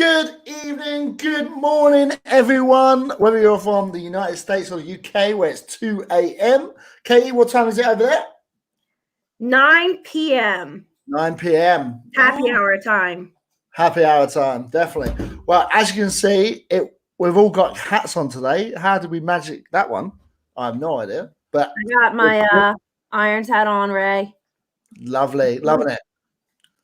Good evening, good morning, everyone. Whether you're from the United States or the UK, where it's 2 a.m. Katie, what time is it over there? 9 p.m. 9 p.m. Happy hour time. Happy hour time, definitely. Well, as you can see, we've all got hats on today. How did we magic that one? I have no idea. But I got my Irons hat on, Ray. Lovely, loving it.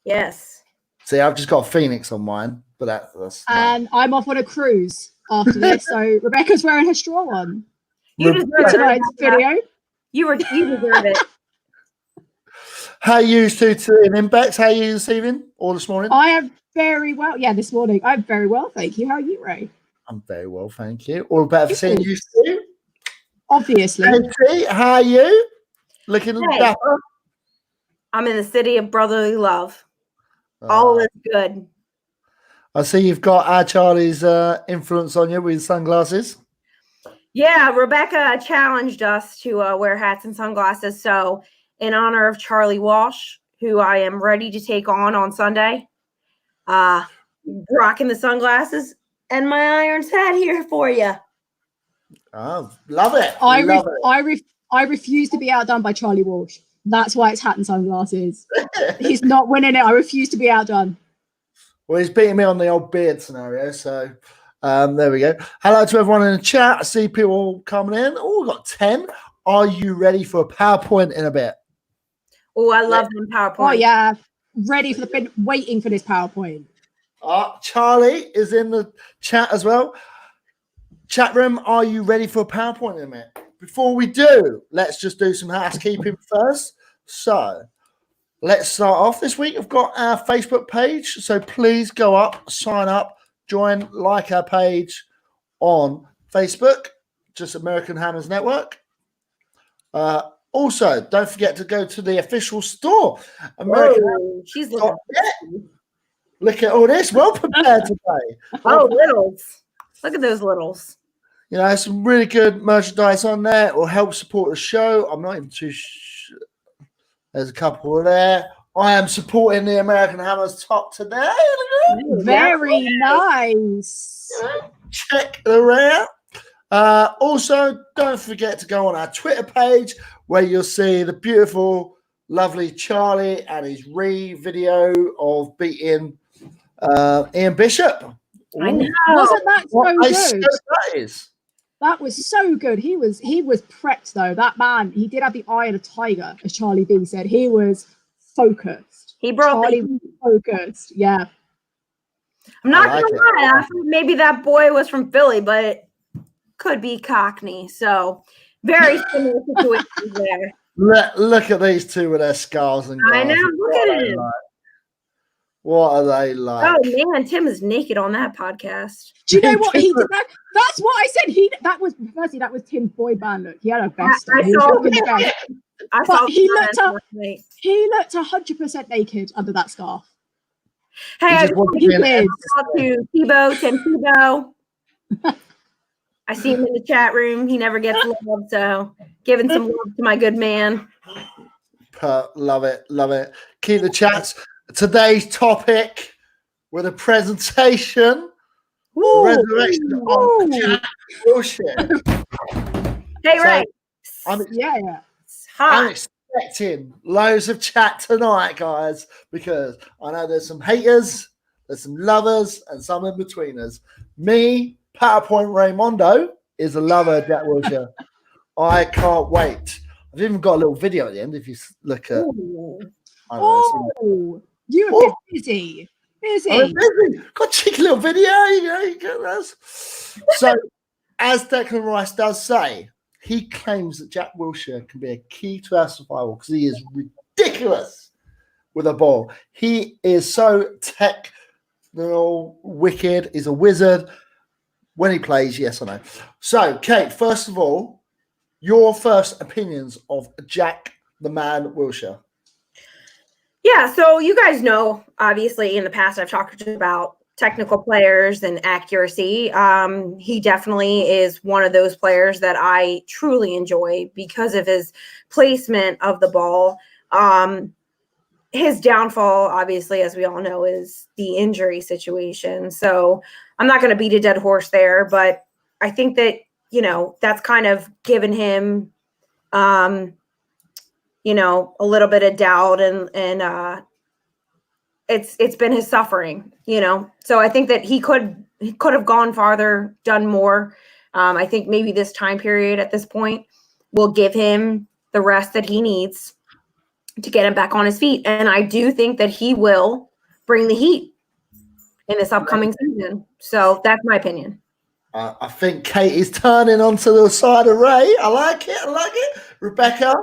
Yes. See, I've just got a Phoenix on mine, but that's and I'm off on a cruise after this, so Rebecca's wearing her straw on. You deserve tonight's video. You deserve it. How are you two in Bex? How are you this evening or this morning? I am very well. Yeah, this morning. I'm very well, thank you. How are you, Ray? I'm very well, thank you. All better for seeing you too. Obviously. Katie, how are you? Looking dapper. I'm in the city of brotherly love. All is good. I see you've got Charlie's influence on you with sunglasses. Yeah, Rebecca challenged us to wear hats and sunglasses. So in honor of Charlie Walsh, who I am ready to take on Sunday, rocking the sunglasses and my Irons hat here for you. Oh, love it. I refuse to be outdone by Charlie Walsh. That's why it's hat and sunglasses. He's not winning it. I refuse to be outdone. Well, he's beating me on the old beard scenario, so there we go. Hello to everyone in the chat. I see people coming in. Oh, we've got 10. Are you ready for a PowerPoint in a bit? Oh, I love them PowerPoint. Oh, yeah. Ready for been waiting for this PowerPoint. Charlie is in the chat as well. Chat room, are you ready for a PowerPoint in a minute? Before we do, let's just do some housekeeping first. So let's start off. This week, we've got our Facebook page. So please go up, sign up, join, like our page on Facebook, just American Hammers Network. Also, don't forget to go to the official store. She's looking. Look at all this. Well prepared today. Oh, littles. Look at those littles. You know, some really good merchandise on there. It will help support the show. I'm not even too sure. There's a couple there. I am supporting the American Hammers top today. Very nice. Check it out. Also, don't forget to go on our Twitter page where you'll see the beautiful, lovely Charlie and his video of beating Ian Bishop. I know. Wasn't that so good? That is. That was so good. He was prepped though. That man, he did have the eye of a tiger, as Charlie B said. He was focused. He brought Charlie was focused. Yeah. I'm not gonna lie. I thought maybe that boy was from Philly, but it could be Cockney. So very similar situation there. Look at these two with their scarves and glasses. I know. Look at him. What are they like? Oh man, Tim is naked on that podcast. Do you know what he did? That's what I said. That was Tim's boy band look. He had a vest on. He looked 100% naked under that scarf. Hey, I to Tim Tebow. I see him in the chat room. He never gets love, so giving some love to my good man. Love it, love it. Keep the chats. Today's topic with a presentation. Resurrection of Jack Wilshere. Hey, Ray. I'm expecting loads of chat tonight, guys, because I know there's some haters, there's some lovers, and some in betweeners. Me, PowerPoint Raymondo, is a lover of Jack Wilshere. I can't wait. I've even got a little video at the end if you look at. You were a bit busy. I'm busy. Got a cheeky little video. You get this. So, as Declan Rice does say, he claims that Jack Wilshere can be a key to our survival because he is ridiculous with a ball. He is so technical, wicked. He's a wizard. When he plays, yes or no. So, Kate, first of all, your first opinions of Jack the Man Wilshere. Yeah, so you guys know, obviously, in the past, I've talked about technical players and accuracy. He definitely is one of those players that I truly enjoy because of his placement of the ball. his downfall, obviously, as we all know, is the injury situation. So I'm not going to beat a dead horse there, but I think that, that's kind of given him, a little bit of doubt and it's been his suffering, So I think that he could have gone farther, done more. I think maybe this time period at this point will give him the rest that he needs to get him back on his feet. And I do think that he will bring the heat in this upcoming season. So that's my opinion. I think Kate is turning onto the side of Ray. I like it. Rebecca,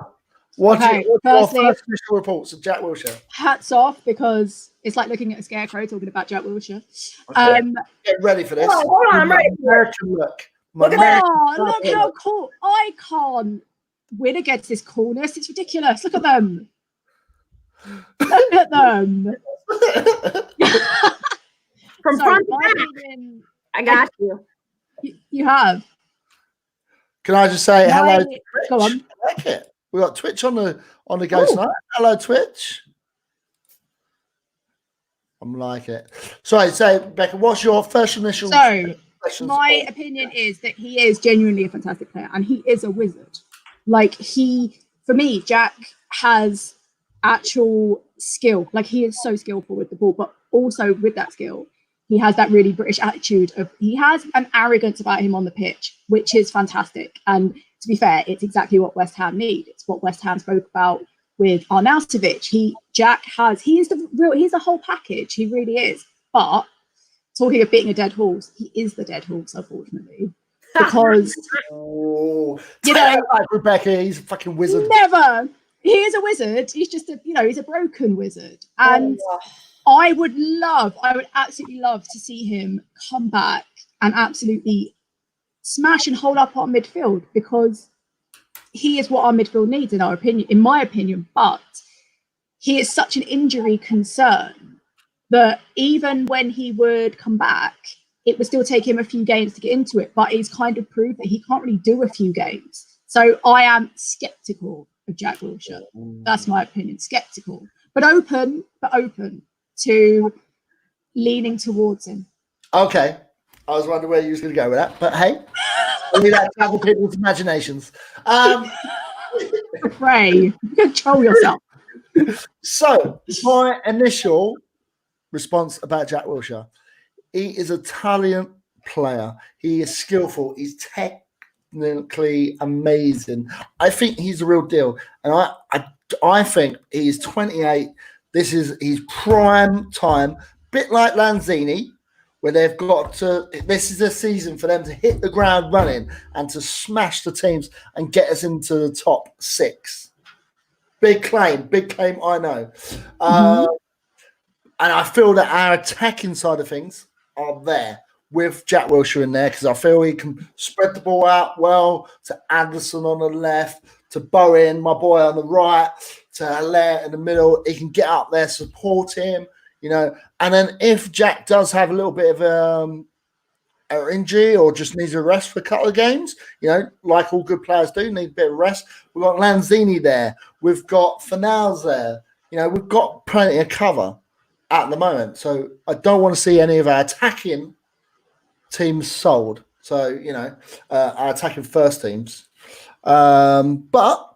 what's your first initial reports of Jack Wilshere? Hats off, because it's like looking at a scarecrow talking about Jack Wilshere. Okay. Get ready for this. Hold on, I'm ready. American look. Look how cool. I can't win against this coolness. It's ridiculous. Look at them. Look at them. From front to back. I got you. You have. Can I just say hello to Twitch? Go on. I like it. We got Twitch on the go tonight. Hello, Twitch. I'm like it. Sorry, say, Becca, what's your first initial? So, my opinion is that he is genuinely a fantastic player, and he is a wizard. Like, for me, Jack has actual skill. Like, he is so skillful with the ball, but also with that skill, he has that really British attitude he has an arrogance about him on the pitch, which is fantastic. And to be fair, it's exactly what West Ham need. It's what West Ham spoke about with Arnautovic. He's the whole package. He really is. But talking of beating a dead horse, he is the dead horse, unfortunately. Because like Rebecca, he's a fucking wizard. Never. He is a wizard. He's just he's a broken wizard. And I would absolutely love to see him come back and absolutely smash and hold up our midfield, because he is what our midfield needs, in my opinion. But he is such an injury concern that even when he would come back, it would still take him a few games to get into it. But he's kind of proved that he can't really do a few games. So I am skeptical of Jack Wilshere. That's my opinion. Skeptical, but open to leaning towards him. Okay. I was wondering where you was going to go with that, but hey, only that travel people's imaginations. Ray, control yourself. So, my initial response about Jack Wilshere: he is a talented player. He is skillful. He's technically amazing. I think he's a real deal, and I think he's 28. This is his prime time, bit like Lanzini, where they've got to. This is a season for them to hit the ground running and to smash the teams and get us into the top 6. Big claim, I know. And I feel that our attacking side of things are there with Jack Wilshere in there, because I feel he can spread the ball out well to Anderson on the left, to Bowen, my boy, on the right, to Haller in the middle. He can get up there, support him, And then if Jack does have a little bit of an injury or just needs a rest for a couple of games, like all good players do, need a bit of rest. We've got Lanzini there. We've got Fornals there. We've got plenty of cover at the moment. So I don't want to see any of our attacking teams sold. So, our attacking first teams. But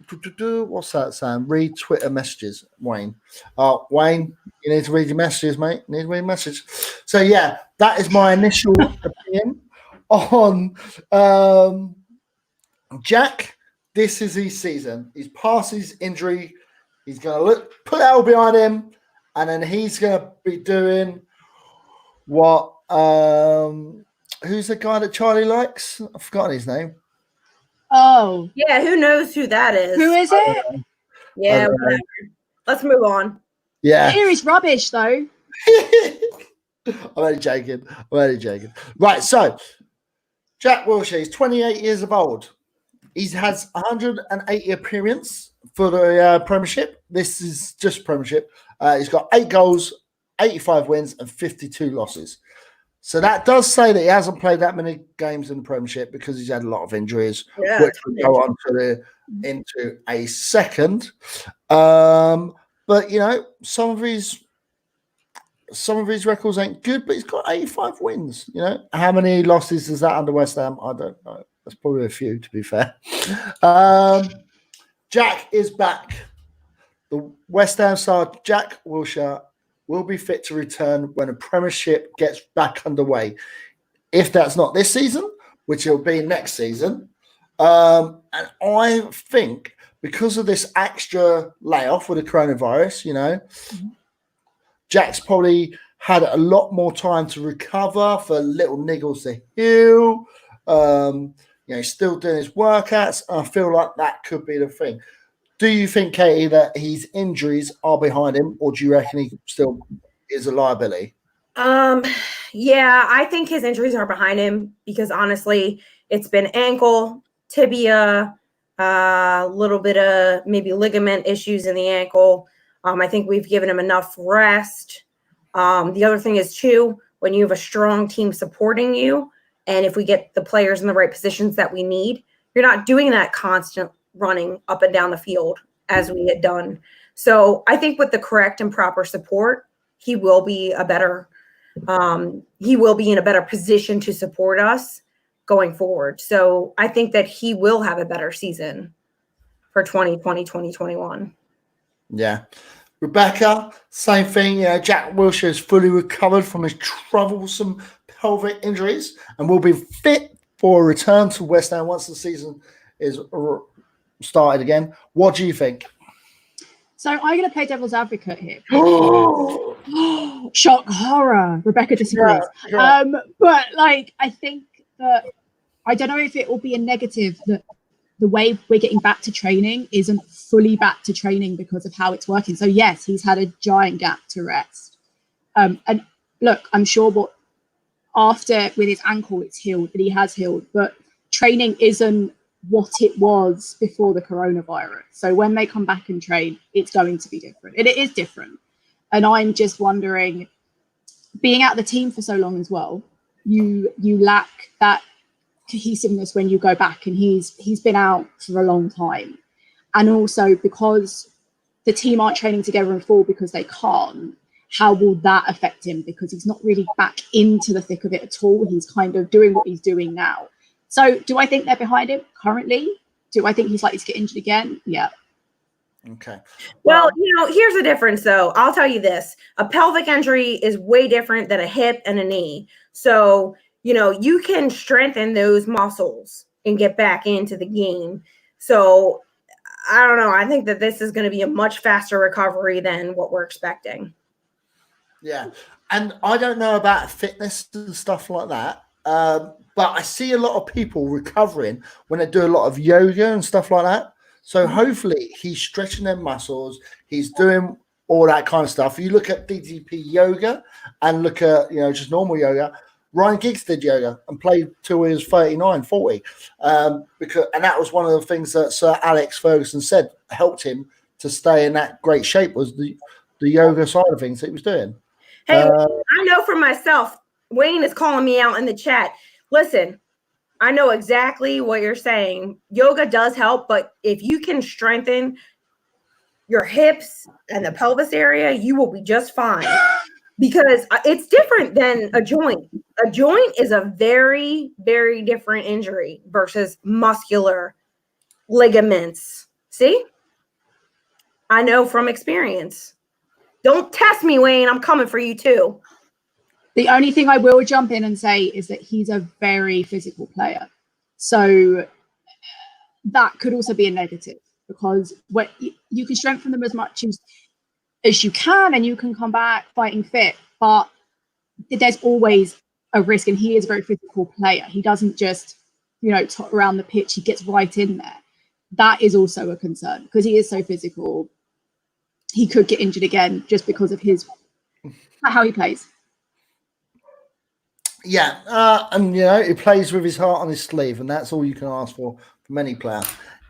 what's that saying? Read Twitter messages, Wayne. Wayne, you need to read your messages, mate. You need to read messages. So yeah, that is my initial opinion on Jack. This is his season. He's past his injury. He's gonna put that all behind him, and then he's gonna be doing what who's the guy that Charlie likes? I've forgotten his name. Oh. Yeah, who knows who that is? Who is it? Yeah, whatever. Let's move on. Yeah. Here is rubbish, though. I'm only joking. Right, so Jack Wilshere, he's 28 years old. He has 180 appearances for the Premiership. This is just Premiership. He's got 8 goals, 85 wins, and 52 losses. So that does say that he hasn't played that many games in the Premiership because he's had a lot of injuries, which we'll go on into a second. But some of his records ain't good, but he's got 85 wins. How many losses is that under West Ham? I don't know. That's probably a few, to be fair. Jack is back. The West Ham star Jack Wilshere will be fit to return when a Premiership gets back underway. If that's not this season, which it'll be next season. And I think because of this extra layoff with the coronavirus, Jack's probably had a lot more time to recover for little niggles to heal. He's still doing his workouts. And I feel like that could be the thing. Do you think, Katie, that his injuries are behind him, or do you reckon he still is a liability? Yeah, I think his injuries are behind him because honestly, it's been ankle, tibia, a little bit of maybe ligament issues in the ankle. I think we've given him enough rest. The other thing is too, when you have a strong team supporting you, and if we get the players in the right positions that we need, you're not doing that constant running up and down the field as we had done. So I think with the correct and proper support, he will be in a better position to support us going forward. So I think that he will have a better season for 2020, 2021. Yeah. Rebecca, same thing. Jack Wilshere is fully recovered from his troublesome pelvic injuries and will be fit for a return to West Ham once the season is started again. What do you think? So I'm going to play devil's advocate here. Shock, horror. Rebecca disagrees. Yeah. But I think that I don't know if it will be a negative that the way we're getting back to training isn't fully back to training because of how it's working. So yes, he's had a giant gap to rest. And look, I'm sure after with his ankle, it's healed, but he has healed. But training isn't what it was before the coronavirus. So when they come back and train, it's going to be different. It is different. And I'm just wondering, being out of the team for so long as well, you lack that cohesiveness when you go back, and he's been out for a long time. And also because the team aren't training together in full because they can't, how will that affect him? Because he's not really back into the thick of it at all. He's kind of doing what he's doing now. So do I think they're behind him currently? Do I think he's likely to get injured again? Yeah. Okay. Well, here's the difference, though. I'll tell you this. A pelvic injury is way different than a hip and a knee. So, you can strengthen those muscles and get back into the game. So, I don't know. I think that this is going to be a much faster recovery than what we're expecting. Yeah. And I don't know about fitness and stuff like that. But I see a lot of people recovering when they do a lot of yoga and stuff like that. So hopefully he's stretching their muscles. He's doing all that kind of stuff. You look at DDP yoga and look at, just normal yoga. Ryan Giggs did yoga and played till he was 39, 40. And that was one of the things that Sir Alex Ferguson said helped him to stay in that great shape was the yoga side of things that he was doing. Hey, I know for myself, Wayne is calling me out in the chat. Listen, I know exactly what you're saying. Yoga does help, but if you can strengthen your hips and the pelvis area, you will be just fine because it's different than a joint. A joint is a very, very different injury versus muscular ligaments. See? I know from experience. Don't test me, Wayne. I'm coming for you too. The only thing I will jump in and say is that he's a very physical player. So that could also be a negative because you can strengthen them as much as you can and you can come back fighting fit. But there's always a risk, and he is a very physical player. He doesn't just, tot around the pitch. He gets right in there. That is also a concern because he is so physical. He could get injured again just because of how he plays. Yeah, and he plays with his heart on his sleeve, and that's all you can ask for from any player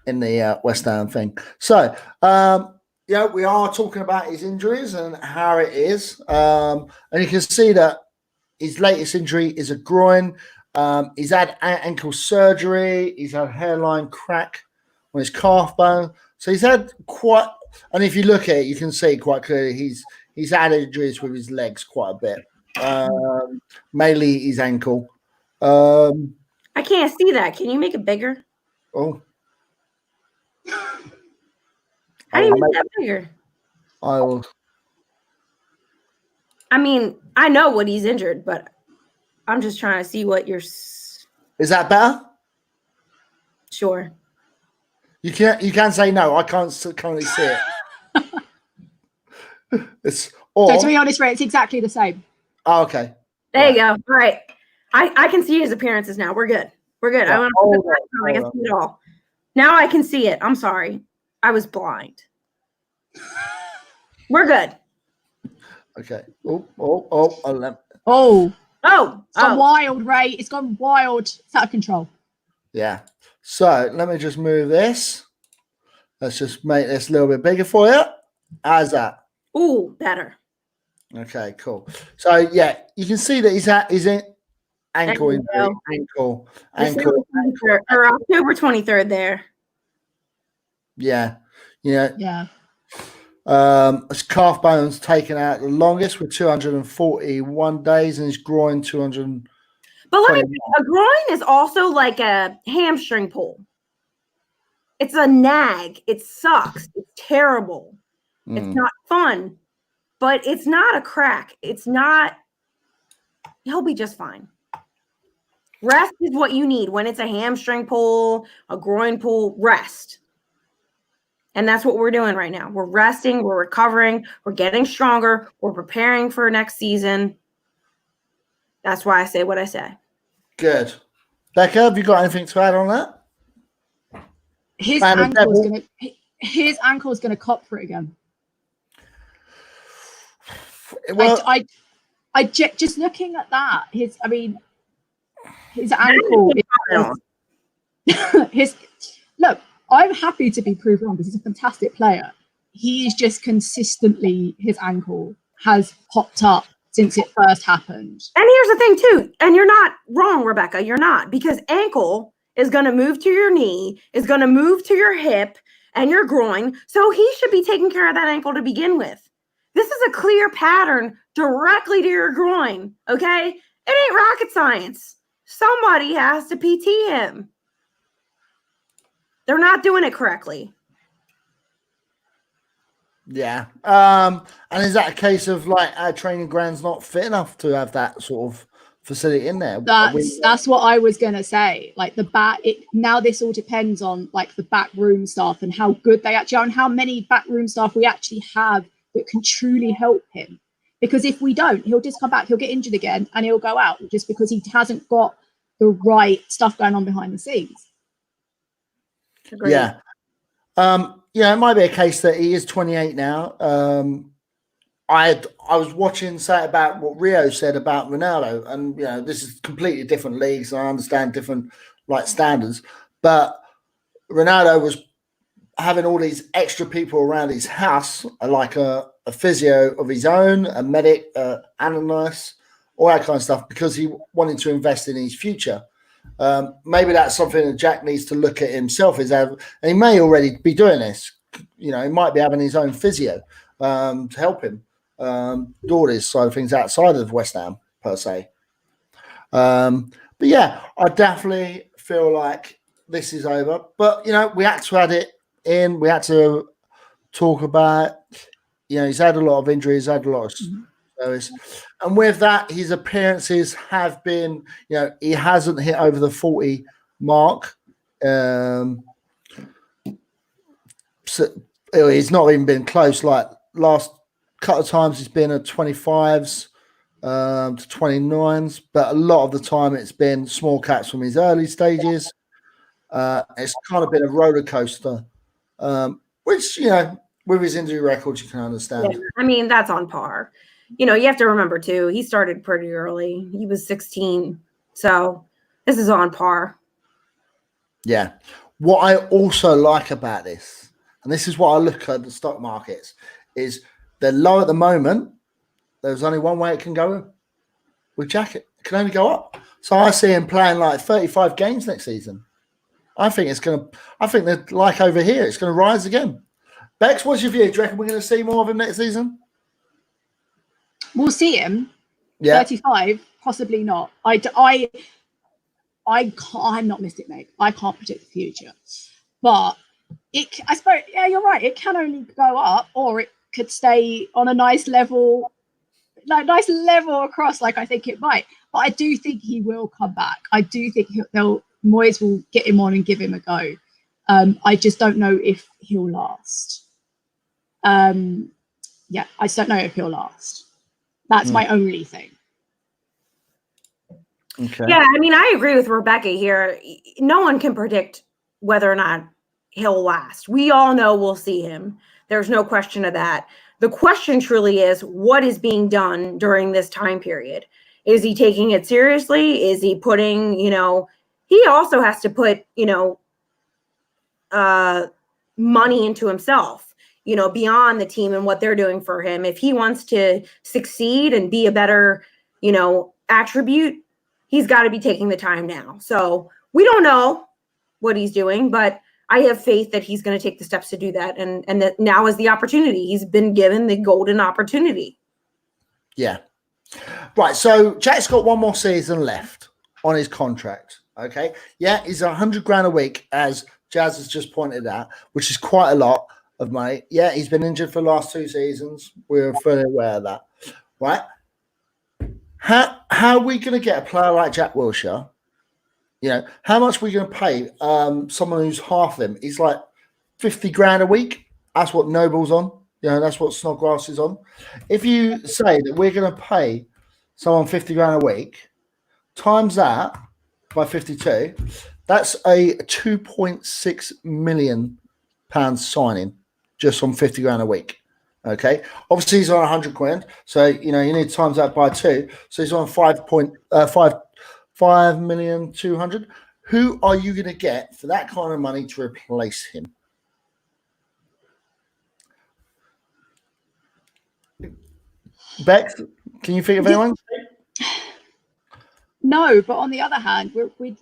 in the West Ham thing. So, we are talking about his injuries and how it is, and you can see that his latest injury is a groin. He's had ankle surgery. He's had hairline crack on his calf bone. So he's had quite And if you look at it, you can see quite clearly he's had injuries with his legs quite a bit, mainly his ankle. I can't see that. Can you make it bigger? Oh, How do you make that bigger? I will. I mean, I know what he's injured, but I'm just trying to see what you're. Is that better? Sure. You can say no. I can't currently see it. So to be honest, Ray, it's exactly the same. Oh, okay. There you go. All right. I can see his appearances now. We're good. We're good. Yeah, I can see it all. Now I can see it. I'm sorry. I was blind. We're good. Okay. Oh. It's gone wild, Ray. It's gone wild. It's out of control. Yeah. So let me just move this. Let's just make this a little bit bigger for you. How's that? Ooh, better. Okay, cool. So yeah, you can see that he's ankle injury, ankle. Or October 23rd there. Yeah. Yeah. His calf bone's taken out the longest with 241 days, and his groin 200. But let me say, a groin is also like a hamstring pull. It's a nag. It sucks. It's terrible. It's not fun, but it's not a crack. It's not. He'll be just fine. Rest is what you need when it's a hamstring pull, a groin pull. Rest. And that's what we're doing right now. We're resting. We're recovering. We're getting stronger. We're preparing for next season. That's why I say what I say. Good. Becca, have you got anything to add on that? His ankle's gonna cop for it again. Well, I just looking at that. His ankle. Look. I'm happy to be proved wrong because he's a fantastic player. He's just consistently, his ankle has popped up since it first happened. And here's the thing too, and you're not wrong, Rebecca, you're not, because ankle is going to move to your knee, is going to move to your hip and your groin. So he should be taking care of that ankle to begin with. This is a clear pattern directly to your groin, okay? It ain't rocket science. Somebody has to PT him. They're not doing it correctly. Yeah. And is that a case of like our training ground's not fit enough to have that sort of facility in there? That's what I was gonna say. Like now this all depends on like the backroom staff and how good they actually are and how many backroom staff we actually have that can truly help him. Because if we don't, he'll just come back, he'll get injured again and he'll go out just because he hasn't got the right stuff going on behind the scenes. Agreed. Yeah. It might be a case that he is 28 now. I was watching say about what Rio said about Ronaldo, and this is completely different leagues. And I understand different standards, but Ronaldo was having all these extra people around his house, like a physio of his own, a medic, and a nurse, all that kind of stuff, because he wanted to invest in his future. Maybe that's something that Jack needs to look at himself. And he may already be doing this. He might be having his own physio to help him do all this side of things outside of West Ham per se. But yeah, I definitely feel like this is over. But we had to add it in. We had to talk about. He's had a lot of injuries. Had a lot of. And with that, his appearances have been, he hasn't hit over the 40 mark. So he's not even been close. Like last couple of times, he's been at 25s to 29s, but a lot of the time it's been small caps from his early stages. It's kind of been a roller coaster, which, with his injury record, you can understand. Yeah, I mean, that's on par. You have to remember, too, he started pretty early. He was 16. So this is on par. Yeah. What I also like about this, and this is what I look at the stock markets, is they're low at the moment. There's only one way it can go with Jack. It can only go up. So I see him playing like 35 games next season. I think that like over here, it's going to rise again. Bex, what's your view? Do you reckon we're going to see more of him next season? We'll see him. Yeah. 35, possibly not. I'm not Mystic Meg. I can't predict the future. But I suppose, yeah, you're right. It can only go up, or it could stay on a nice level across, like I think it might. But I do think he will come back. I do think Moyes will get him on and give him a go. I just don't know if he'll last. Yeah, I just don't know if he'll last. That's my only thing. Okay. Yeah, I mean, I agree with Rebecca here. No one can predict whether or not he'll last. We all know we'll see him. There's no question of that. The question truly is, what is being done during this time period? Is he taking it seriously? Is he putting, he also has to put, money into himself, beyond the team and what they're doing for him. If he wants to succeed and be a better, attribute, he's got to be taking the time now. So we don't know what he's doing, but I have faith that he's going to take the steps to do that. And that now is the opportunity. He's been given the golden opportunity. Yeah. Right. So Jack's got one more season left on his contract. Okay. Yeah. He's $100,000 a week, as Jazz has just pointed out, which is quite a lot of money. Yeah. He's been injured for the last 2 seasons. We're fully aware of that. Right. How are we going to get a player like Jack Wilshere? How much are we going to pay someone who's half of him? He's like $50,000 a week. That's what Noble's on. That's what Snodgrass is on. If you say that we're going to pay someone $50,000 a week, times that by 52, that's a £2.6 million signing just on $50,000 a week. Okay, obviously he's on £100,000, so you need to times that by 2. So he's on 5,200,000. Who are you going to get for that kind of money to replace him? Bex, can you think of anyone? No, but on the other hand, we'd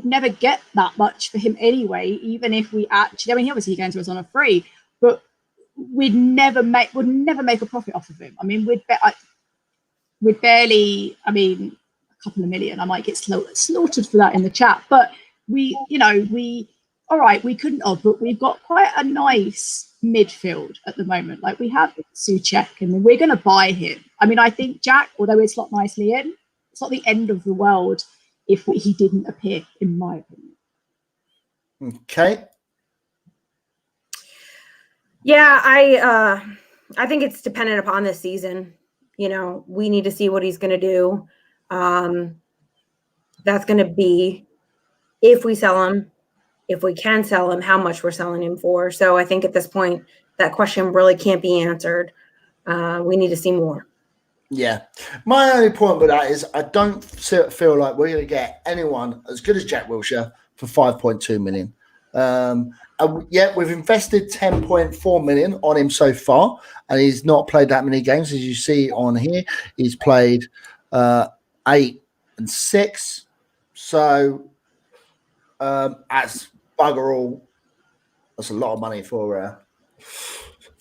never get that much for him anyway, even if we actually. He obviously came to us on a free, but we'd never make a profit off of him. We'd barely. A couple of million. I might get slaughtered for that in the chat, but we couldn't have, but we've got quite a nice midfield at the moment. Like, we have Souček, and we're going to buy him. I think Jack, although he'd slot nicely in, it's not the end of the world if he didn't appear, in my opinion. Okay. Yeah, I think it's dependent upon this season. We need to see what he's going to do. That's going to be if we sell him, if we can sell him, how much we're selling him for. So I think at this point, that question really can't be answered. We need to see more. Yeah. My only point with that is I don't feel like we're going to get anyone as good as Jack Wilshere for 5.2 million. Yeah, we've invested 10.4 million on him so far, and he's not played that many games. As you see on here, he's played 8 and 6. So that's bugger all. That's a lot of money for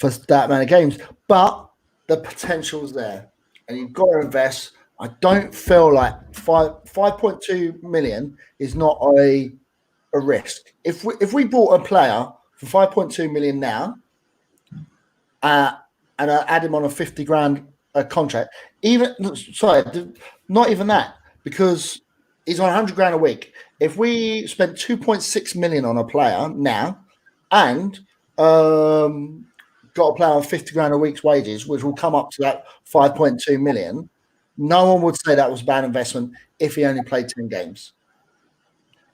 that many games. But the potential's there, and you've got to invest. I don't feel like 5.2 million is not a risk. If we bought a player for 5.2 million now, and add him on a 50 grand contract, not even that, because he's on 100 grand a week. If we spent 2.6 million on a player now, and got a player on 50 grand a week's wages, which will come up to that 5.2 million, no one would say that was a bad investment if he only played 10 games.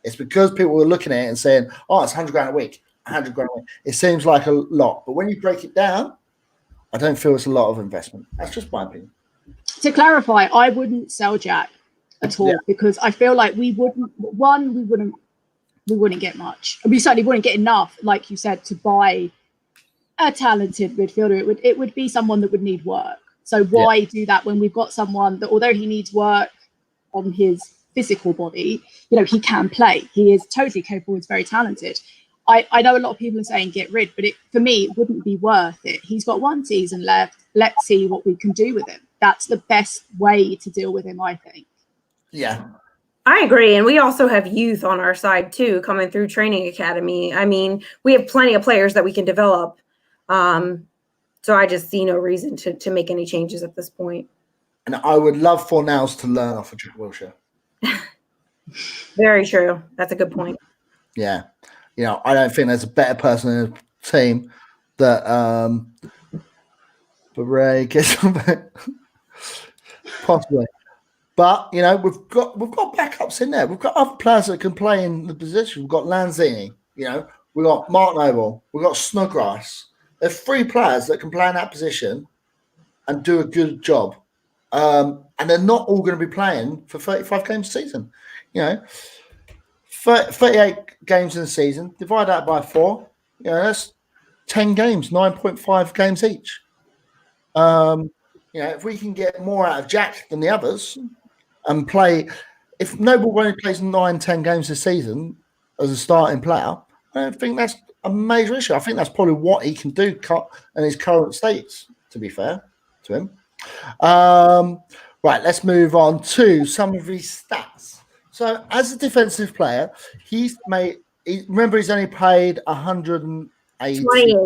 It's because people were looking at it and saying, oh, it's 100 grand a week, 100 grand a week. It seems like a lot. But when you break it down, I don't feel it's a lot of investment. That's just my opinion. To clarify, I wouldn't sell Jack at all, because I feel like we wouldn't get much. We certainly wouldn't get enough, like you said, to buy a talented midfielder. It would be someone that would need work. So why do that when we've got someone that, although he needs work on his physical body, he can play. He is totally capable. He's very talented. I know a lot of people are saying get rid, but for me, it wouldn't be worth it. He's got 1 season left. Let's see what we can do with him. That's the best way to deal with him, I think. Yeah. I agree. And we also have youth on our side too, coming through training academy. I mean, we have plenty of players that we can develop. So I just see no reason to make any changes at this point. And I would love for Fornals to learn off of Jack Wilshere. Very true. That's a good point. Yeah. You know, I don't think there's a better person in the team that Beret gets possibly. But you know, we've got backups in there. We've got other players that can play in the position. We've got Lanzini, you know, we've got Mark Noble, we've got Snodgrass. There's 3 players that can play in that position and do a good job. And they're not all going to be playing for 35 games a season. You know, 38 games in a season, divide that by 4, you know, that's 10 games, 9.5 games each. You know, if we can get more out of Jack than the others and play, if Noble only plays 9-10 games a season as a starting player, I don't think that's a major issue. I think that's probably what he can do in his current states, to be fair to him. Right, let's move on to some of his stats. So, as a defensive player, remember he's only played 180. 28.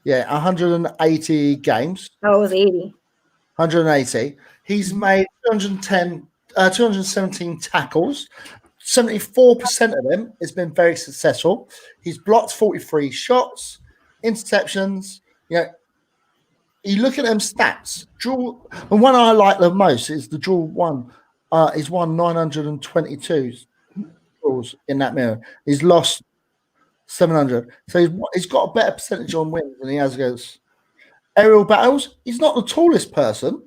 Yeah, 180 games. Oh, it was 80. 180. He's made 217 tackles. 74% of them has been very successful. He's blocked 43 shots, interceptions. You know, you look at them stats. And one I like the most is the dual one. He's won 922 draws in that mirror. He's lost 700. So he's got a better percentage on wins than he has against aerial battles. He's not the tallest person.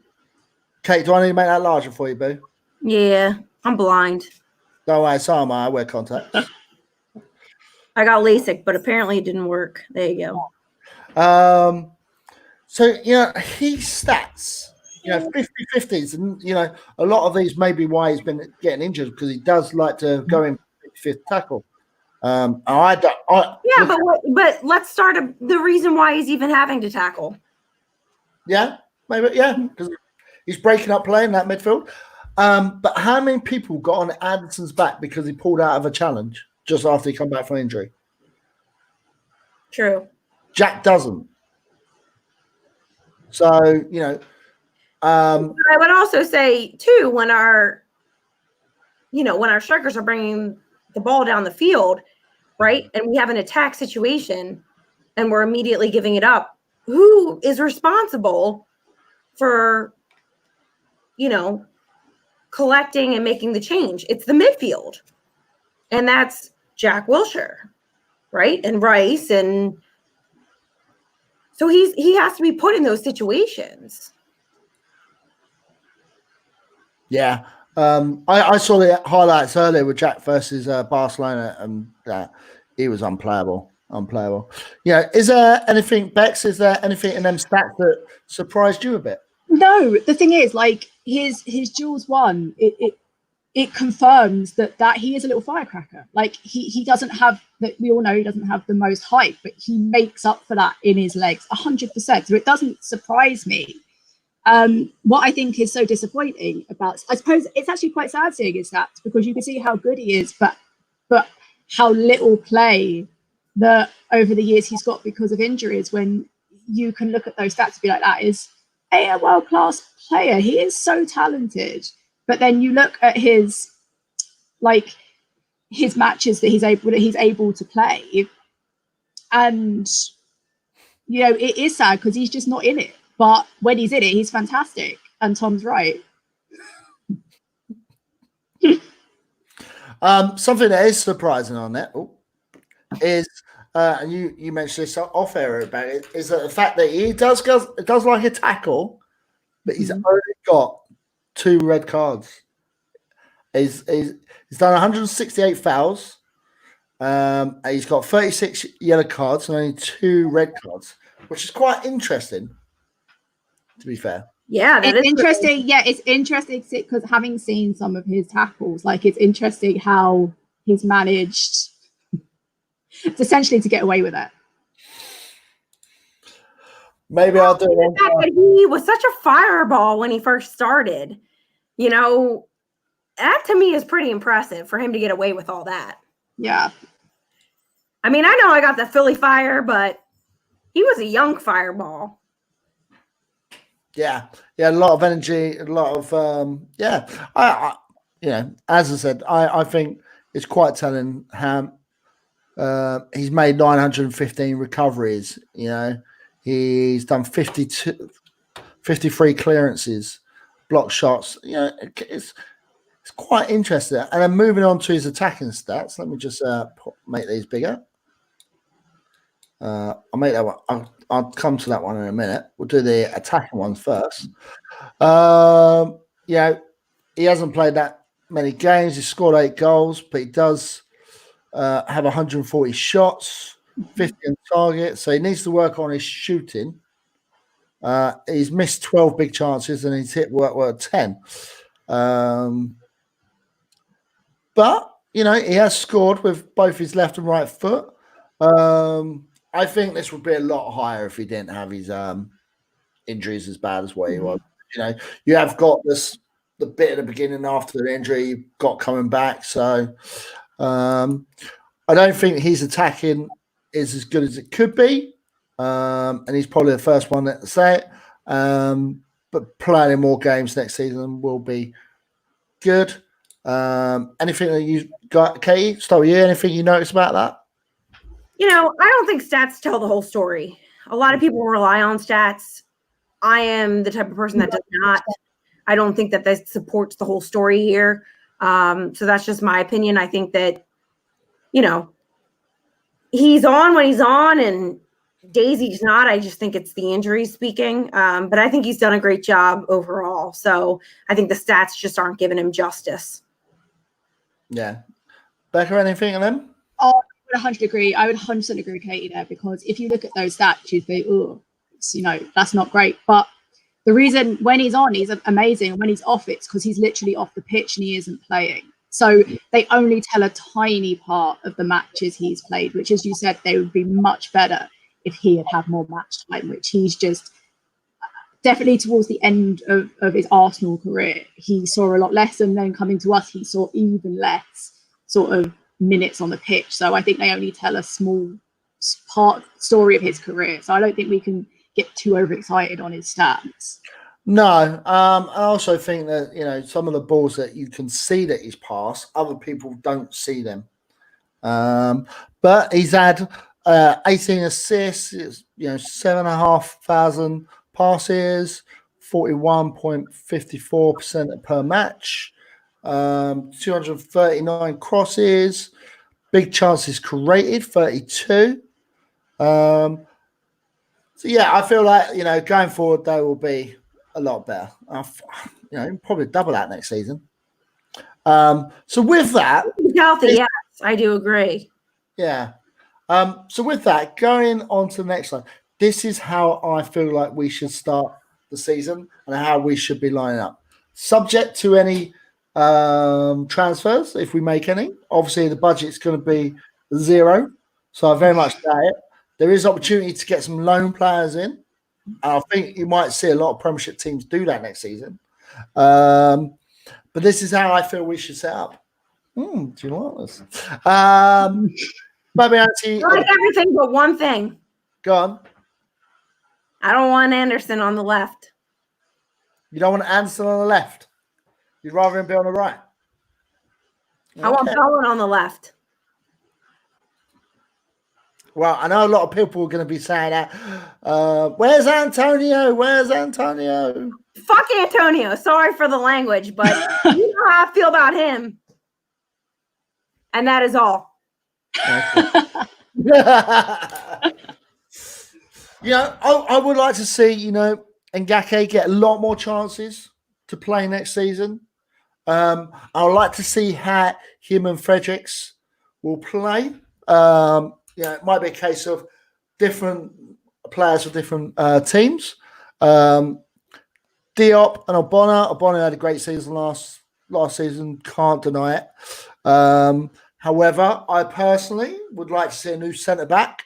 Kate, do I need to make that larger for you, boo? Yeah, I'm blind. No way, so am I. I wear contacts. I got LASIK, but apparently it didn't work. There you go. So, you know, his stats, you know, 50-50s, and, you know, a lot of these may be why he's been getting injured, because he does like to go in 55th tackle. But let's start the reason why he's even having to tackle. Yeah, maybe, yeah, because he's breaking up play in that midfield. But how many people got on Anderson's back because he pulled out of a challenge just after he come back from injury? True. Jack doesn't. So, you know. I would also say, too, when our strikers are bringing the ball down the field, right, and we have an attack situation and we're immediately giving it up, who is responsible for, you know, collecting and making the change? It's the midfield. And that's Jack Wilshere, right? And Rice. And so he has to be put in those situations. Yeah. I saw the highlights earlier with Jack versus Barcelona, and he was unplayable. Yeah. Is there anything, Bex, is there anything in them stats that surprised you a bit? No, the thing is, like, his Jules 1, it confirms that he is a little firecracker. Like, he doesn't have that. We all know he doesn't have the most height, but he makes up for that in his legs 100%. So it doesn't surprise me. What I think is so disappointing about, I suppose it's actually quite sad seeing his stats, because you can see how good he is, but how little play that over the years he's got because of injuries. When you can look at those stats and be like, that is a world-class player. He is so talented. But then you look at his matches that he's able to play, and you know, it is sad because he's just not in it. But when he's in it, he's fantastic. And Tom's right. Something that is surprising on that is, and you mentioned this off air about it, is that the fact that he does like a tackle, but he's only got 2 red cards. He's done 168 fouls. He's got 36 yellow cards and only 2 red cards, which is quite interesting, to be fair. Yeah, it's interesting. Yeah, it's interesting because having seen some of his tackles, like, it's interesting how he's managed It's essentially to get away with it. Maybe I'll do the fact that he was such a fireball when he first started, you know, that to me is pretty impressive for him to get away with all that. Yeah. I mean, I know I got the Philly fire, but he was a young fireball. Yeah, a lot of energy, a lot of I you know, as I said, I think it's quite telling how he's made 915 recoveries. You know, he's done 53 clearances, block shots. You know, it's quite interesting. And then moving on to his attacking stats. Let me just make these bigger. I'll make that one. I'll come to that one in a minute. We'll do the attacking ones first. You know, he hasn't played that many games. He scored 8 goals, but he does have 140 shots, 50 on target. So he needs to work on his shooting. He's missed 12 big chances and he's hit 10. But, you know, he has scored with both his left and right foot. I think this would be a lot higher if he didn't have his injuries as bad as what he was. You know, you have got the bit at the beginning after the injury you've got coming back. So I don't think his attacking is as good as it could be. And he's probably the first one to say it. But playing more games next season will be good. Anything that you got, Katie? Start with you. Anything you notice about that? You know, I don't think stats tell the whole story. A lot of people rely on stats. I am the type of person that does not. I don't think that this supports the whole story here. So that's just my opinion. I think that, you know, he's on when he's on and Daisy's not. I just think it's the injuries speaking. But I think he's done a great job overall. So I think the stats just aren't giving him justice. Yeah. Becca, anything on them? Oh, I would 100% agree. I would 100% agree with Katie there, because if you look at those stats, you think, oh, you know, that's not great. But the reason when he's on, he's amazing. When he's off, it's because he's literally off the pitch and he isn't playing. So they only tell a tiny part of the matches he's played, which, as you said, they would be much better if he had had more match time, which he's just definitely towards the end of his Arsenal career. He saw a lot less, and then coming to us, he saw even less sort of minutes on the pitch. So I think they only tell a small story of his career. So I don't think we can get too overexcited on his stats. No, I also think that, you know, some of the balls that you can see that he's passed, other people don't see them. But he's had 18 assists, you know, 7,500 passes, 41.54% per match, 239 crosses, big chances created, 32. So yeah, I feel like, you know, going forward they will be a lot better. You know, probably double that next season. So with that, healthy, yes, I do agree. Yeah. So with that, going on to the next one, this is how I feel like we should start the season and how we should be lining up. Subject to any transfers, if we make any. Obviously, the budget's going to be 0, so I very much doubt it. There is opportunity to get some loan players in. And I think you might see a lot of Premiership teams do that next season. But this is how I feel we should set up. Do you like this? Maybe actually, I like everything but one thing. Go on. I don't want Anderson on the left. You don't want Anderson on the left? You'd rather him be on the right? Okay. I want Bowen on the left. Well, I know a lot of people are going to be saying that. Where's Antonio? Where's Antonio? Fuck Antonio. Sorry for the language, but you know how I feel about him. And that is all. You know, I would like to see, you know, Ngake get a lot more chances to play next season. I would like to see how him and Fredericks will play. Yeah, it might be a case of different players for different teams. Diop and Obona. Obona had a great season last season. Can't deny it. However, I personally would like to see a new centre back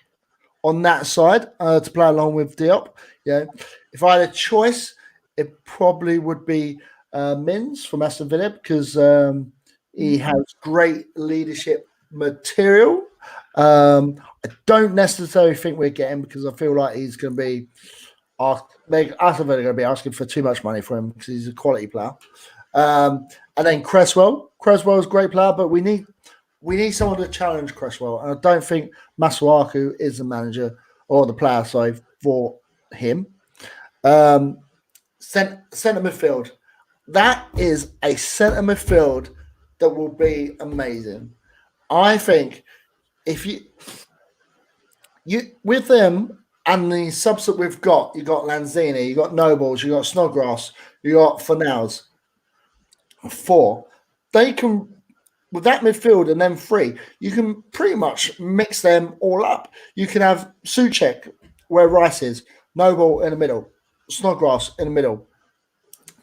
on that side to play along with Diop. Yeah, if I had a choice, it probably would be Mins from Aston Villa because he has great leadership material. I don't necessarily think we're getting because I feel like he's going to be Aston Villa are going to be asking for too much money for him because he's a quality player. And then Cresswell. Cresswell is a great player, but we need someone to challenge Cresswell. And I don't think Masuaku is the manager or the player side for him. Centre midfield. That is a centre midfield that will be amazing. I think if you with them and the subs that we've got, you got Lanzini, you got Nobles, you got Snodgrass, you got Fornals. 4. They can, with that midfield and then 3, you can pretty much mix them all up. You can have Souček where Rice is, Noble in the middle, Snodgrass in the middle,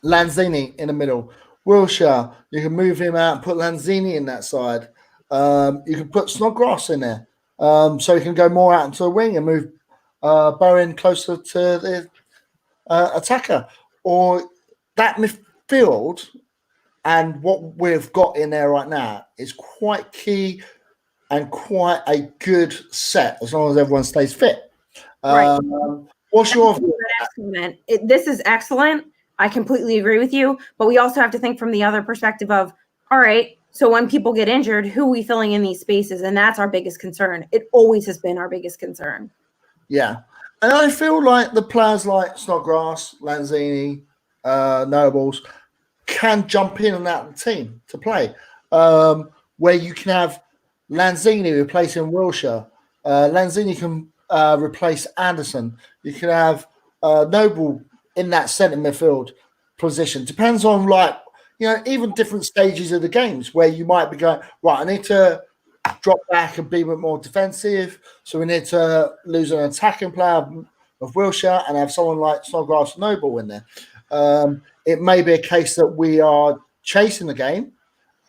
Lanzini in the middle, Wilshere. You can move him out and put Lanzini in that side. You can put Snodgrass in there, so you can go more out into the wing and move Bowen closer to the attacker. Or that midfield and what we've got in there right now is quite key and quite a good set as long as everyone stays fit. Right. What's your view? This is excellent. I completely agree with you, but we also have to think from the other perspective of, all right, so when people get injured, who are we filling in these spaces? And that's our biggest concern. It always has been our biggest concern. Yeah. And I feel like the players like Snodgrass, Lanzini, Nobles can jump in and out of the team to play, where you can have Lanzini replacing Wilshere. Lanzini can replace Anderson. You can have Noble in that centre midfield position. Depends on even different stages of the games where you might be going, right, I need to drop back and be a bit more defensive. So we need to lose an attacking player of Wilshere and have someone like Snodgrass Noble in there. It may be a case that we are chasing the game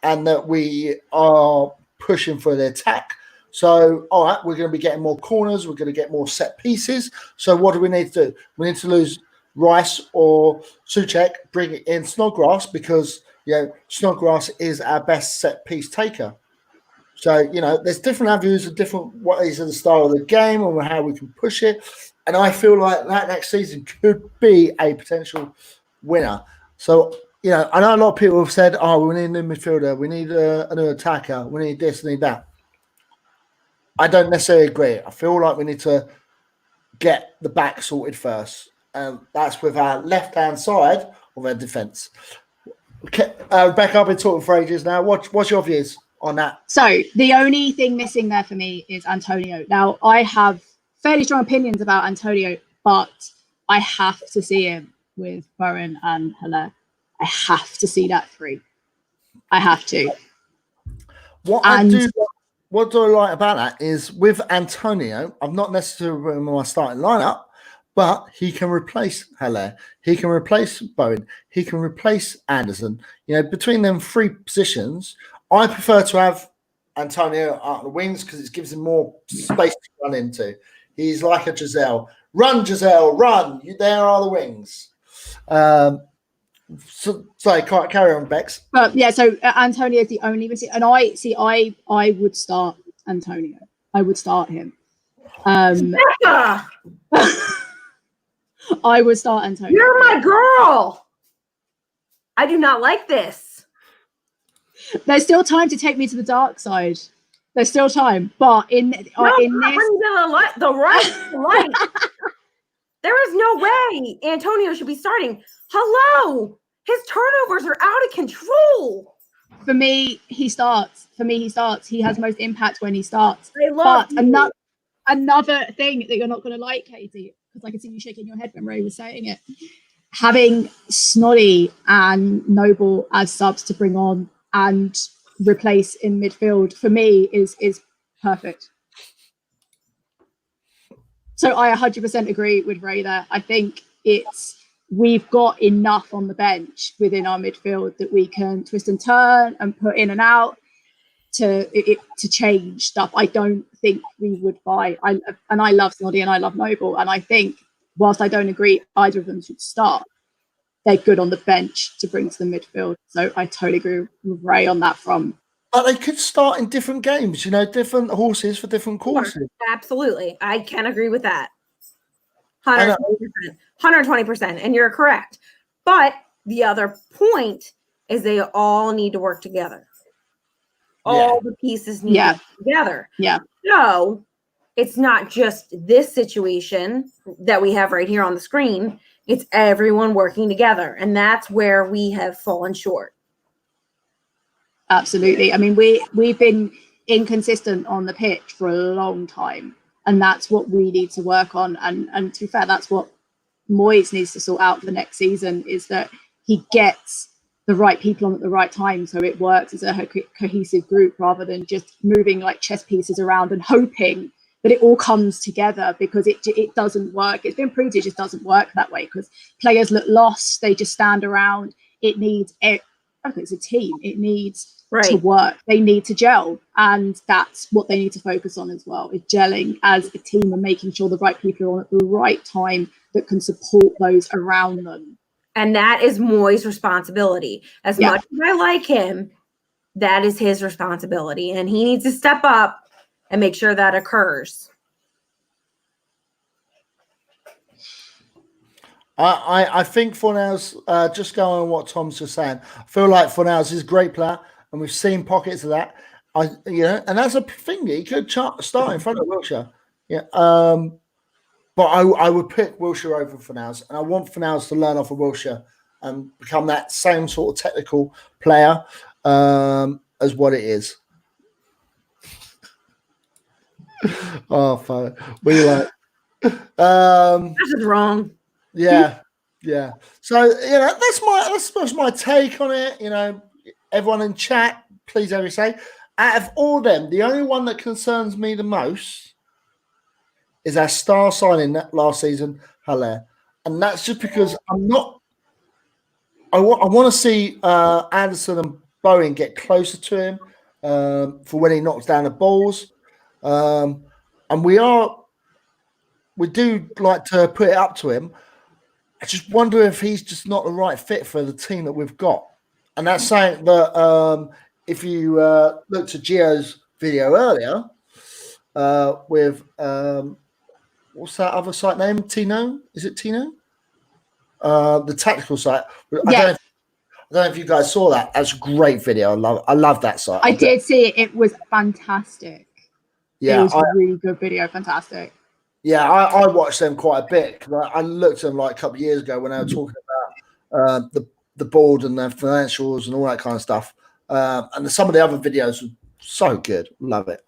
and that we are pushing for the attack. So, all right, we're going to be getting more corners. We're going to get more set pieces. So what do we need to do? We need to lose Rice or Souček, bring in Snodgrass because, Snodgrass is our best set piece taker. So, there's different avenues of different ways of the style of the game and how we can push it. And I feel like that next season could be a potential winner. So, I know a lot of people have said, we need a new midfielder, we need a new attacker, we need this, we need that. I don't necessarily agree. I feel like we need to get the back sorted first. And that's with our left-hand side of our defence. Okay, Rebecca, I've been talking for ages now. What's your views on that? So the only thing missing there for me is Antonio. Now, I have fairly strong opinions about Antonio, but I have to see him with Bowen and Haller. I have to see that 3. I have to. What do I like about that is with Antonio, I'm not necessarily in my starting lineup, but he can replace Haller. He can replace Bowen. He can replace Anderson. Between them 3 positions, I prefer to have Antonio out on the wings because it gives him more space to run into. He's like a Giselle. Run, Giselle, run. There are the wings. Sorry, carry on, Bex. But yeah, so Antonio is the only missing, and I would start Antonio. I would start him. I would start Antonio. You're my girl. I do not like this. There's still time to take me to the dark side. There's still time, but in this, the right. There is no way Antonio should be starting. Hello, his turnovers are out of control. For me, he starts. He has most impact when he starts. But another thing that you're not going to like, Katie, because I can see you shaking your head when Ray was saying it. Having Snoddy and Noble as subs to bring on and replace in midfield for me is perfect. So I 100% agree with Ray there. I think we've got enough on the bench within our midfield that we can twist and turn and put in and out. to change stuff. I don't think we would buy. I love Snoddy and I love Noble, and I think whilst I don't agree either of them should start, they're good on the bench to bring to the midfield. So I totally agree with Ray on that front. But they could start in different games, different horses for different courses. Absolutely. I can agree with that. 120%. 120%. And you're correct. But the other point is they all need to work together. All the pieces need to work together. Yeah. So it's not just this situation that we have right here on the screen. It's everyone working together. And that's where we have fallen short. Absolutely. I mean, we've been inconsistent on the pitch for a long time. And that's what we need to work on. And to be fair, that's what Moyes needs to sort out for next season, is that he gets the right people on at the right time so it works as a cohesive group rather than just moving like chess pieces around and hoping that it all comes together, because it doesn't work. It's been proved it just doesn't work that way, because players look lost. They just stand around. It needs, it's a team. It needs to work. They need to gel. And that's what they need to focus on as well, is gelling as a team and making sure the right people are on at the right time that can support those around them. And that is Moyes' responsibility. As much as I like him, that is his responsibility. And he needs to step up and make sure that occurs. I think Fornals, just going on what Tom's just saying, I feel like Fornals is a great player, and we've seen pockets of that. And that's a thing. He could start in front of Wilshere. But I would pick Wilshere over Fornals, and I want Fornals to learn off of Wilshere and become that same sort of technical player as what it is. Oh, fine. That's just wrong. Yeah. So that's my take on it. Everyone in chat, please have your say. Out of all them, the only one that concerns me the most is our star signing last season, Haller. And that's just because I want to see Anderson and Bowen get closer to him for when he knocks down the balls. And we do like to put it up to him. I just wonder if he's just not the right fit for the team that we've got. And that's saying that if you looked at Gio's video earlier with what's that other site name? Tino? Is it Tino? The tactical site. I don't know if you guys saw that. That's a great video. I love that site. I did see it. It was fantastic. Yeah, it was a really good video. Fantastic. Yeah, I watched them quite a bit, because I looked at them like a couple of years ago when they were talking about the board and the financials and all that kind of stuff. And some of the other videos were so good. Love it.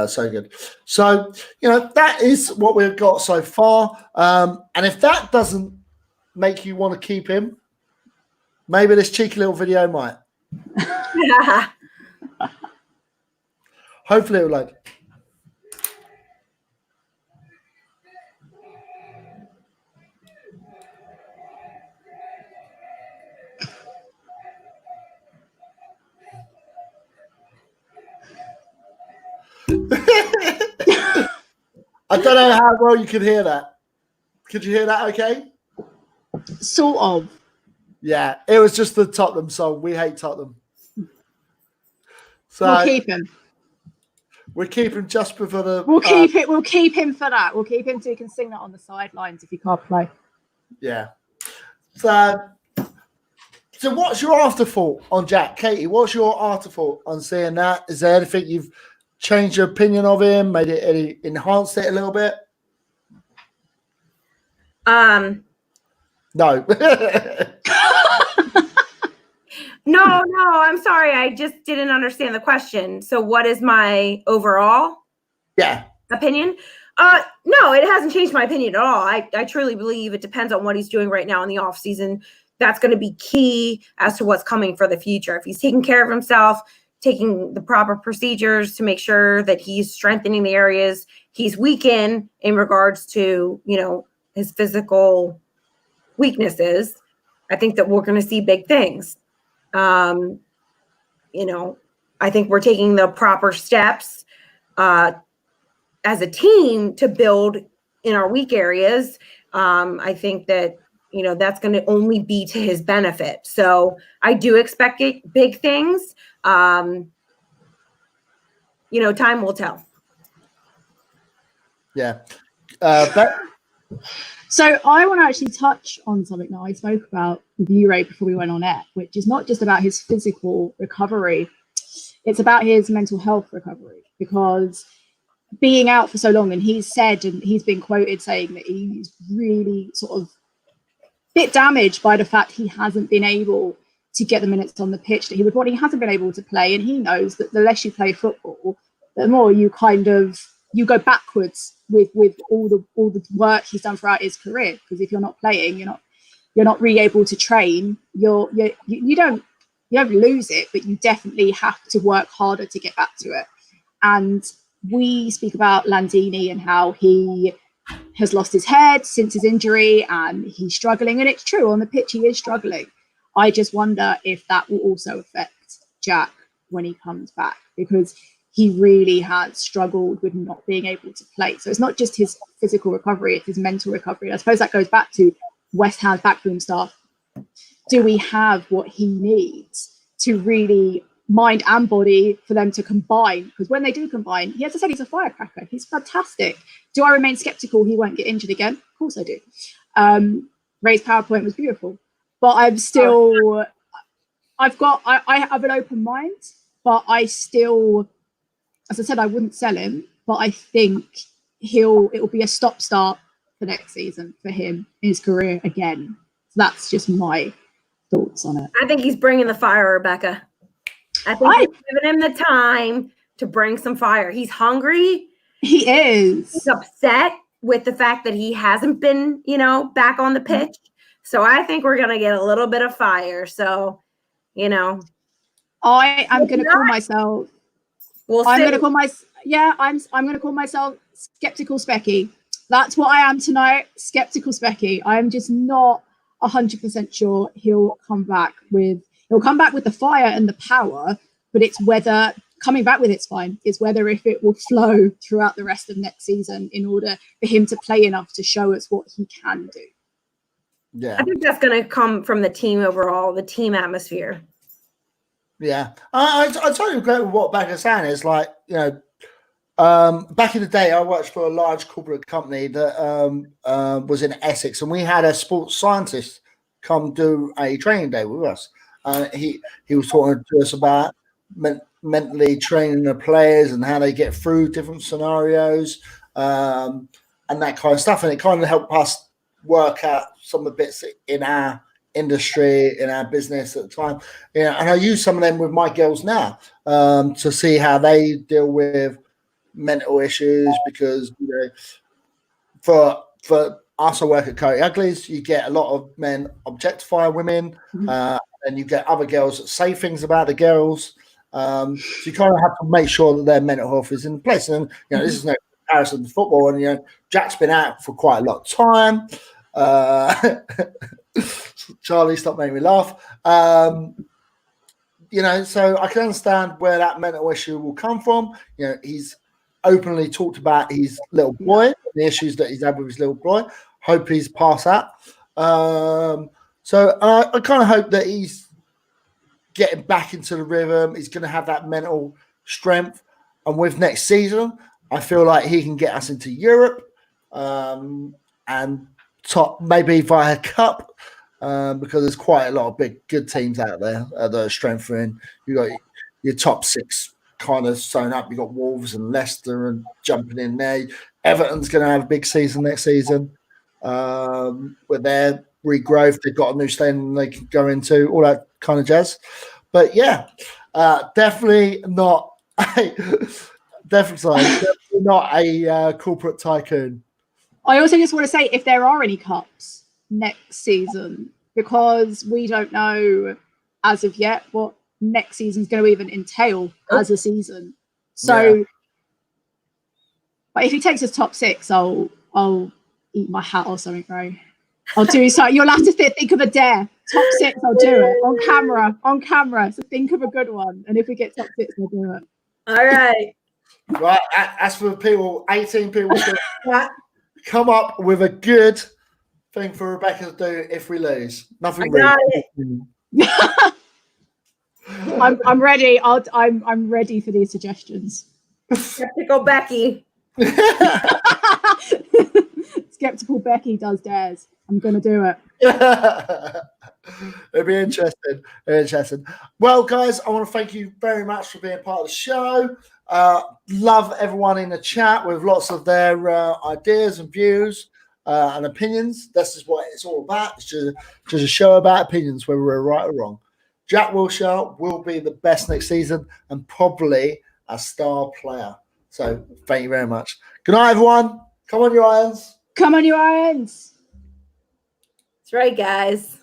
So good. So, that is what we've got so far. And if that doesn't make you want to keep him, maybe this cheeky little video might. Hopefully it will load. I don't know how well you could hear that. Could you hear that okay? Sort of. Yeah, it was just the Tottenham song. We hate Tottenham. So we'll keep him. We'll keep him just before the... We'll keep him for that. We'll keep him so he can sing that on the sidelines if he can't play. Yeah. So what's your afterthought on Jack? Katie, what's your afterthought on seeing that? Is there anything you've changed your opinion of him, made it enhanced it a little bit? No. No, I'm sorry. I just didn't understand the question. So what is my overall opinion? No, it hasn't changed my opinion at all. I truly believe it depends on what he's doing right now in the off season. That's going to be key as to what's coming for the future. If he's taking care of himself, taking the proper procedures to make sure that he's strengthening the areas he's weak in regards to, his physical weaknesses, I think that we're going to see big things. I I think we're taking the proper steps as a team to build in our weak areas. I think that, you know, that's going to only be to his benefit. So I do expect big things. You know, time will tell. Yeah. So I want to actually touch on something that I spoke about with you, Ray, before we went on air, which is not just about his physical recovery. It's about his mental health recovery, because being out for so long, and he's said, and he's been quoted saying that he's really sort of bit damaged by the fact he hasn't been able to get the minutes on the pitch that he would want. He hasn't been able to play, and he knows that the less you play football, the more you you go backwards with all the work he's done throughout his career. Because if you're not playing, you're not really able to train. You don't lose it, but you definitely have to work harder to get back to it. And we speak about Lanzini and how he has lost his head since his injury and he's struggling. And it's true, on the pitch he is struggling. I just wonder if that will also affect Jack when he comes back, because he really has struggled with not being able to play. So it's not just his physical recovery, it's his mental recovery. I suppose that goes back to West Ham's backroom staff. Do we have what he needs to really mind and body for them to combine? Because when they do combine, he has to say he's a firecracker. He's fantastic. Do I remain skeptical he won't get injured again? Of course I do. Ray's PowerPoint was beautiful, but I'm still, I have an open mind, but I still, as I said, I wouldn't sell him, but I think it will be a stop-start for next season for him, his career again. So that's just my thoughts on it. I think he's bringing the fire, Rebecca. I think he's giving him the time to bring some fire. He's hungry. He is. He's upset with the fact that he hasn't been, you know, back on the pitch. So I think we're going to get a little bit of fire. So, you know. I am going to call myself. I'm going to call myself Skeptical Specky. That's what I am tonight. Skeptical Specky. I'm just not 100% sure he'll come back with the fire and the power, but it's whether coming back with it's fine. It's whether if it will flow throughout the rest of next season in order for him to play enough to show us what he can do. Yeah, I think that's going to come from the team overall, the team atmosphere. Yeah, I totally agree with what Becca's saying. Is like, you know, back in the day, I worked for a large corporate company that was in Essex, and we had a sports scientist come do a training day with us. He was talking to us about mentally training the players and how they get through different scenarios and that kind of stuff. And it kind of helped us work out some of the bits in our industry, in our business at the time. Yeah, and I use some of them with my girls now to see how they deal with mental issues, because, you know, for us, I work at Coyote Uglies, you get a lot of men objectify women, and you get other girls that say things about the girls. So you kind of have to make sure that their mental health is in place. And, you know, this is no comparison to football. And, you know, Jack's been out for quite a lot of time. Charlie, stop making me laugh. You know, so I can understand where that mental issue will come from. You know, he's openly talked about his little boy, the issues that he's had with his little boy. Hope he's past that. So I kind of hope that he's getting back into the rhythm. He's going to have that mental strength. And with next season, I feel like he can get us into Europe and top maybe via cup, because there's quite a lot of big good teams out there that are strengthening. You got your top six kind of sewn up. You got Wolves and Leicester and jumping in there. Everton's going to have a big season next season with their regrowth. They've got a new stadium they can go into, all that kind of jazz. But yeah, definitely not a corporate tycoon. I also just want to say, if there are any cups next season, because we don't know as of yet what next season's going to even entail as a season. So, but if he takes us top six, I'll eat my hat or something, bro. I'll do so. You'll have to think of a dare top 6, I'll do it on camera. On camera. So think of a good one, and if we get top 6, I'll do it. All right. Right. As for the people, 18 people, come up with a good thing for Rebecca to do if we lose. Nothing I got rude. I'm ready. I'm ready for these suggestions. Skeptical Becky. Skeptical Becky does dares. I'm gonna do it. It'll be interesting. Interesting. Well, guys, I want to thank you very much for being part of the show. Love everyone in the chat with lots of their ideas and views and opinions. This is what it's all about. It's just a show about opinions, whether we're right or wrong. Jack Wilshere will be the best next season and probably a star player. So thank you very much. Good night, everyone. Come on, you Irons. Come on, you Irons. That's right, guys.